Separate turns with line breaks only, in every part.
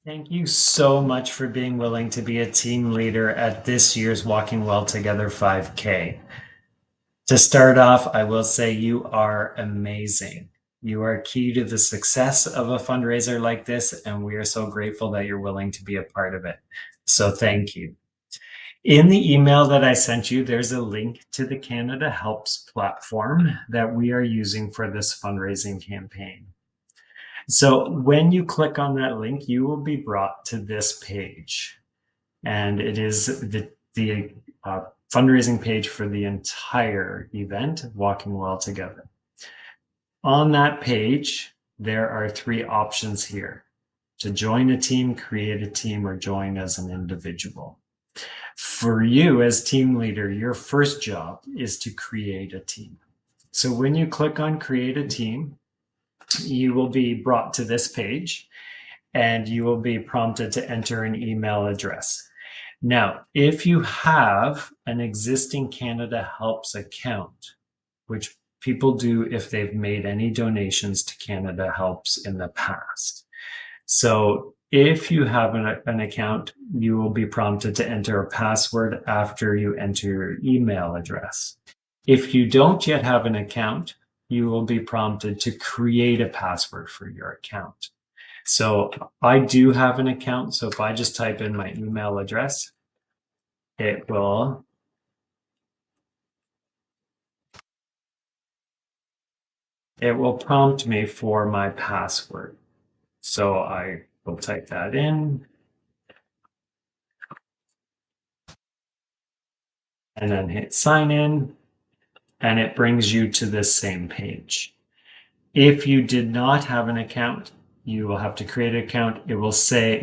Thank you so much for being willing to be a team leader at this year's Walking Well Together 5K. To start off, I will say you are amazing. You are key to the success of a fundraiser like this, and we are so grateful that you're willing to be a part of it. So thank you. In the email that I sent you, there's a link to the Canada Helps platform that we are using for this fundraising campaign. So when you click on that link, you will be brought to this page, and it is the fundraising page for the entire event, Walking Well Together. On that page, there are three options here: to join a team, create a team, or join as an individual. For you as team leader, your first job is to create a team. So when you click on create a team, you will be brought to this page and you will be prompted to enter an email address. Now, if you have an existing Canada Helps account, which people do if they've made any donations to Canada Helps in the past. So if you have an account, you will be prompted to enter a password after you enter your email address. If you don't yet have an account, you will be prompted to create a password for your account. So I do have an account. So if I just type in my email address, it will prompt me for my password. So I will type that in and then hit sign in, and it brings you to this same page. If you did not have an account, you will have to create an account. It will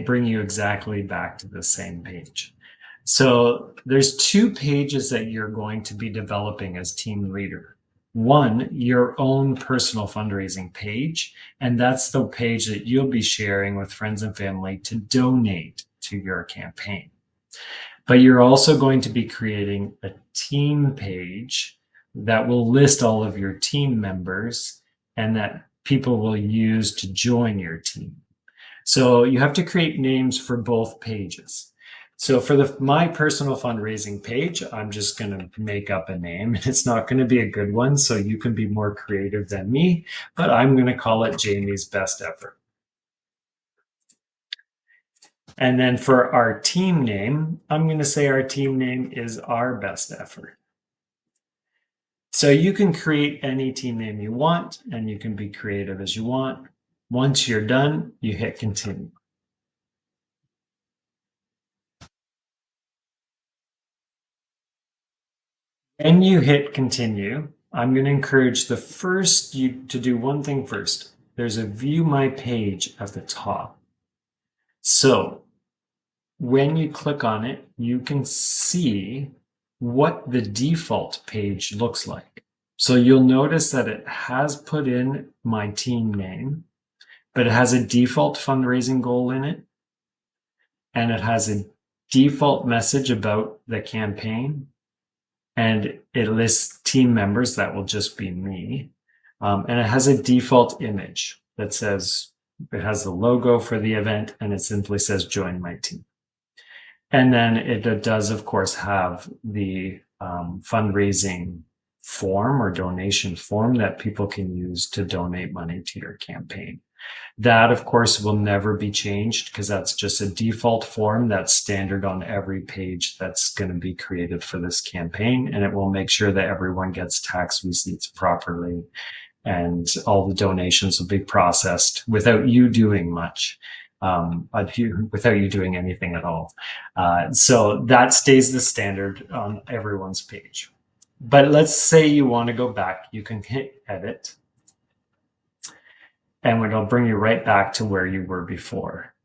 bring you exactly back to the same page. So there's two pages that you're going to be developing as team leader. One, your own personal fundraising page, and that's the page that you'll be sharing with friends and family to donate to your campaign. But you're also going to be creating a team page that will list all of your team members and that people will use to join your team. So you have to create names for both pages. So for my personal fundraising page, I'm just going to make up a name. It's not going to be a good one, so you can be more creative than me, but I'm going to call it Jamie's Best Effort. And then for our team name, I'm going to say our team name is Our Best Effort. So you can create any team name you want, and you can be creative as you want. Once you're done, you hit continue. When you hit continue, I'm going to encourage you to do one thing first. There's a view my page at the top. So when you click on it, you can see what the default page looks like. So you'll notice that it has put in my team name, but it has a default fundraising goal in it, and it has a default message about the campaign, and it lists team members. That will just be me. And it has a default image that says, it has the logo for the event, and it simply says join my team. And then it does, of course, have the fundraising form or donation form that people can use to donate money to your campaign. That, of course, will never be changed because that's just a default form that's standard on every page that's going to be created for this campaign. And it will make sure that everyone gets tax receipts properly and all the donations will be processed without you doing much. Without you doing anything at all. So that stays the standard on everyone's page. But let's say you want to go back, you can hit edit, and it'll bring you right back to where you were before.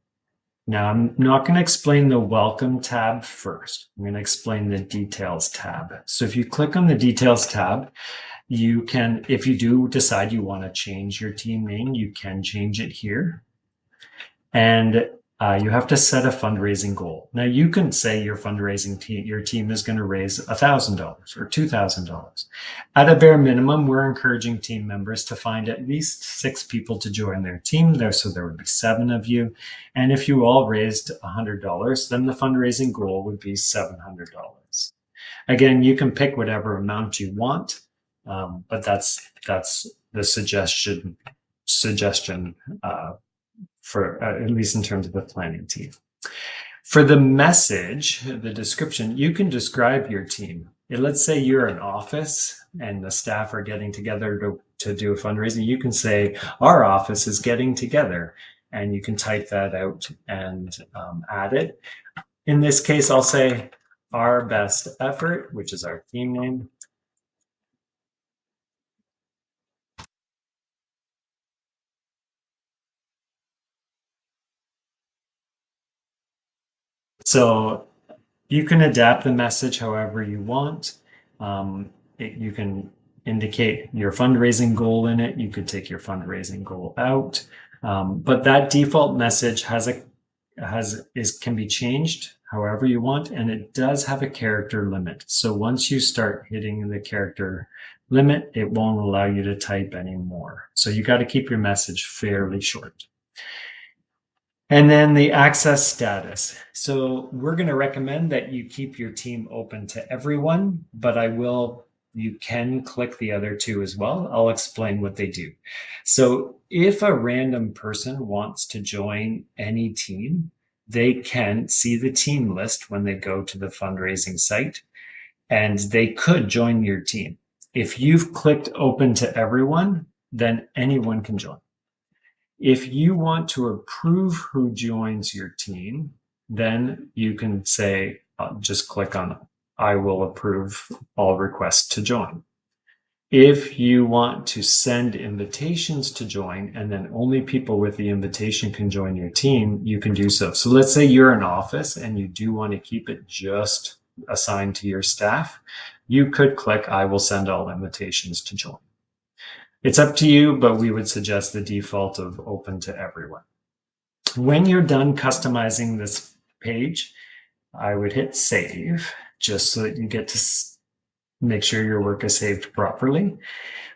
Now, I'm not going to explain the welcome tab first. I'm going to explain the details tab. So if you click on the details tab, you can, if you do decide you want to change your team name, you can change it here. And You have to set a fundraising goal. Now you can say your fundraising team, your team is going to raise $1,000 or $2,000. At a bare minimum, we're encouraging team members to find at least 6 people to join their team there. So there would be 7 of you. And if you all raised $100, then the fundraising goal would be $700. Again, you can pick whatever amount you want, but that's the suggestion for at least in terms of the planning team. For the message, the description, you can describe your team. Let's say you're an office and the staff are getting together to do a fundraising. You can say, our office is getting together, and you can type that out and add it. In this case, I'll say our best effort, which is our team name. So you can adapt the message however you want. You can indicate your fundraising goal in it. You could take your fundraising goal out. But that default message can be changed however you want, and it does have a character limit. So once you start hitting the character limit, it won't allow you to type anymore. So you got to keep your message fairly short. And then the access status. So we're going to recommend that you keep your team open to everyone, but you can click the other 2 as well. I'll explain what they do. So if a random person wants to join any team, they can see the team list when they go to the fundraising site, and they could join your team. If you've clicked open to everyone, then anyone can join. If you want to approve who joins your team, then you can say, just click on, I will approve all requests to join. If you want to send invitations to join, and then only people with the invitation can join your team, you can do so. So let's say you're an office and you do want to keep it just assigned to your staff. You could click, I will send all invitations to join. It's up to you, but we would suggest the default of open to everyone. When you're done customizing this page, I would hit save, just so that you get to make sure your work is saved properly.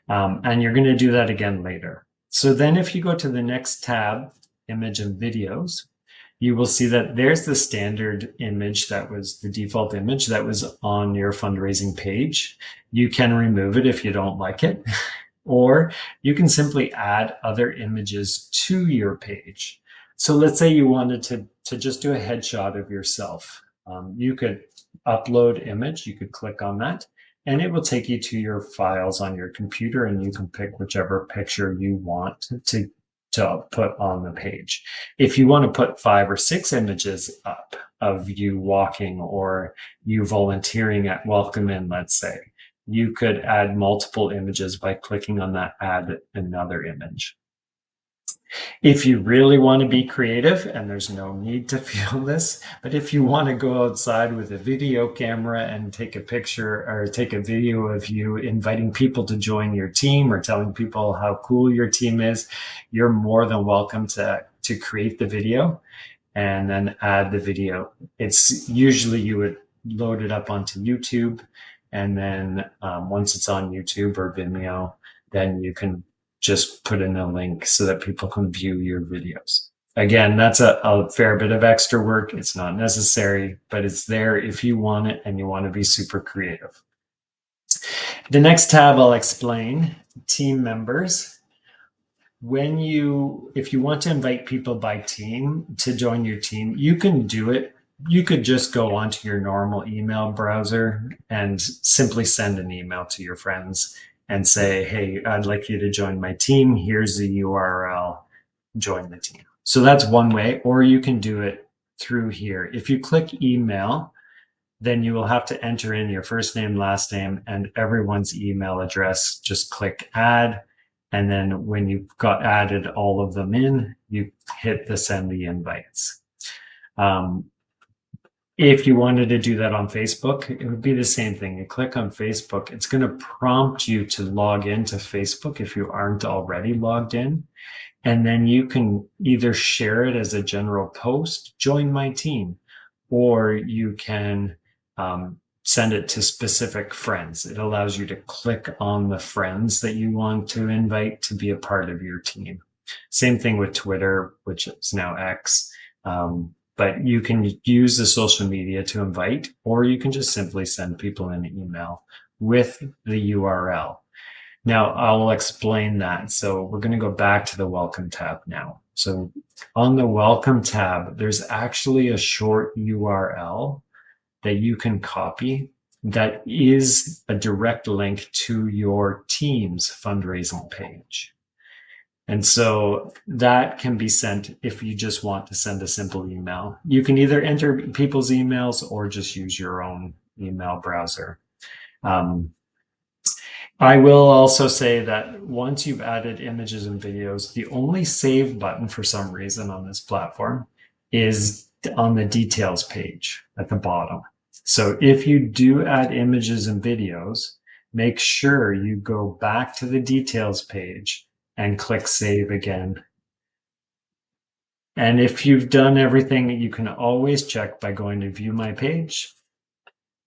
And you're going to do that again later. So then if you go to the next tab, image and videos, you will see that there's the standard image that was the default image that was on your fundraising page. You can remove it if you don't like it. Or you can simply add other images to your page. So let's say you wanted to just do a headshot of yourself. You could upload image, you could click on that, and it will take you to your files on your computer, and you can pick whichever picture you want to put on the page. If you want to put 5 or 6 images up of you walking or you volunteering at Welcome In, let's say, you could add multiple images by clicking on that add another image. If you really want to be creative, and there's no need to feel this, but if you want to go outside with a video camera and take a picture or take a video of you inviting people to join your team or telling people how cool your team is, you're more than welcome to create the video and then add the video. It's usually you would load it up onto YouTube. And then once it's on YouTube or Vimeo, then you can just put in a link so that people can view your videos. Again, that's a fair bit of extra work. It's not necessary, but it's there if you want it and you want to be super creative. The next tab I'll explain, team members. If you want to invite people by team to join your team, you can do it. You could just go onto your normal email browser and simply send an email to your friends and say, hey, I'd like you to join my team. Here's the URL, join the team. So that's one way, or you can do it through here. If you click email, then you will have to enter in your first name, last name, and everyone's email address. Just click add. And then when you've got added all of them in, you hit the send the invites. If you wanted to do that on Facebook, it would be the same thing. You click on Facebook, it's going to prompt you to log into Facebook if you aren't already logged in. And then you can either share it as a general post, join my team, or you can send it to specific friends. It allows you to click on the friends that you want to invite to be a part of your team. Same thing with Twitter, which is now X. But you can use the social media to invite, or you can just simply send people an email with the URL. Now I'll explain that. So we're going to go back to the welcome tab now. So on the welcome tab, there's actually a short URL that you can copy that is a direct link to your team's fundraising page. And so that can be sent if you just want to send a simple email. You can either enter people's emails or just use your own email browser. I will also say that once you've added images and videos, the only save button for some reason on this platform is on the details page at the bottom. So if you do add images and videos, make sure you go back to the details page and click save again. And if you've done everything, you can always check by going to view my page.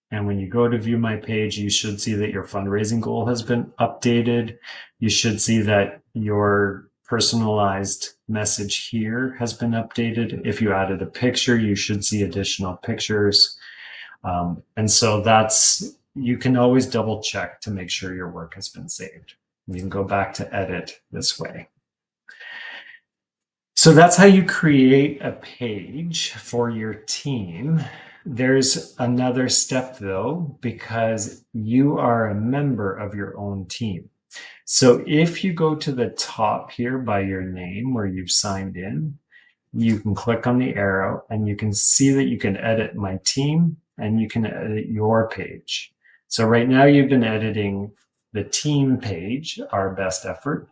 And when you go to view my page, you should see that your fundraising goal has been updated. You should see that your personalized message here has been updated. If you added a picture, you should see additional pictures. And so you can always double check to make sure your work has been saved. You can go back to edit this way. So that's how you create a page for your team. There's another step though, because you are a member of your own team. So if you go to the top here by your name where you've signed in, you can click on the arrow and you can see that you can edit my team and you can edit your page. So right now you've been editing the team page, our best effort,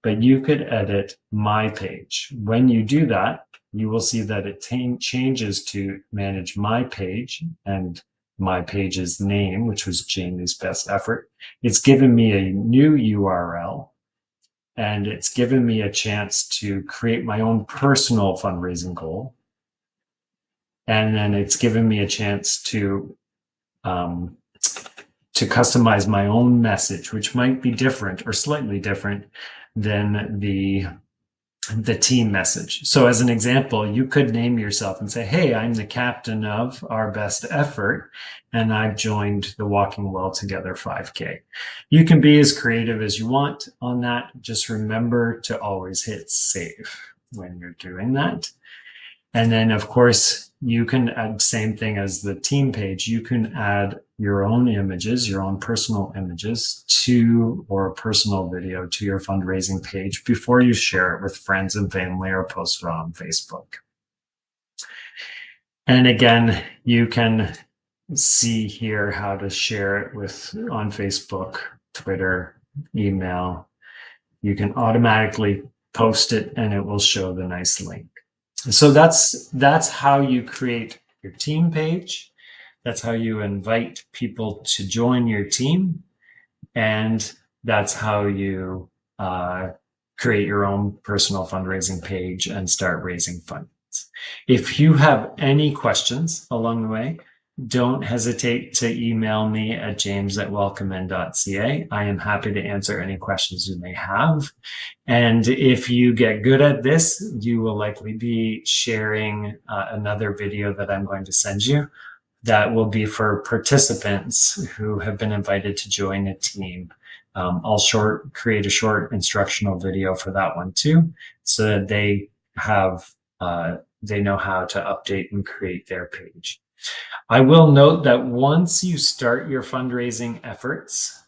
but you could edit my page. When you do that, you will see that it changes to manage my page and my page's name, which was Jamie's best effort. It's given me a new URL and it's given me a chance to create my own personal fundraising goal. And then it's given me a chance to customize my own message, which might be different or slightly different than the team message. So as an example, you could name yourself and say, hey, I'm the captain of our best effort, and I've joined the Walking Well Together 5K. You can be as creative as you want on that. Just remember to always hit save when you're doing that. And then, of course, you can add same thing as the team page. You can add your own images, your own personal images or a personal video to your fundraising page before you share it with friends and family or post it on Facebook. And again, you can see here how to share it on Facebook, Twitter, email. You can automatically post it and it will show the nice link. So that's how you create your team page. That's how you invite people to join your team. And that's how you create your own personal fundraising page and start raising funds. If you have any questions along the way, don't hesitate to email me at james@welcomein.ca. I am happy to answer any questions you may have. And if you get good at this, you will likely be sharing another video that I'm going to send you that will be for participants who have been invited to join a team. I'll create a short instructional video for that one too, so that they know how to update and create their page. I will note that once you start your fundraising efforts,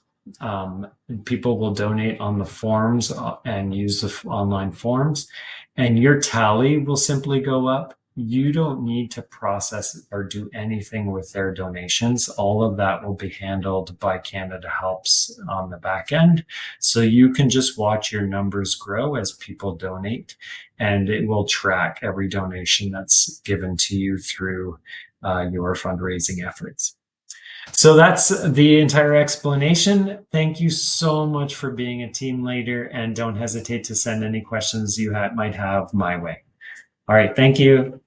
people will donate on the forms and use the online forms, and your tally will simply go up. You don't need to process or do anything with their donations. All of that will be handled by Canada Helps on the back end. So you can just watch your numbers grow as people donate, and it will track every donation that's given to you through your fundraising efforts. So that's the entire explanation. Thank you so much for being a team leader, and don't hesitate to send any questions you might have my way. All right, thank you.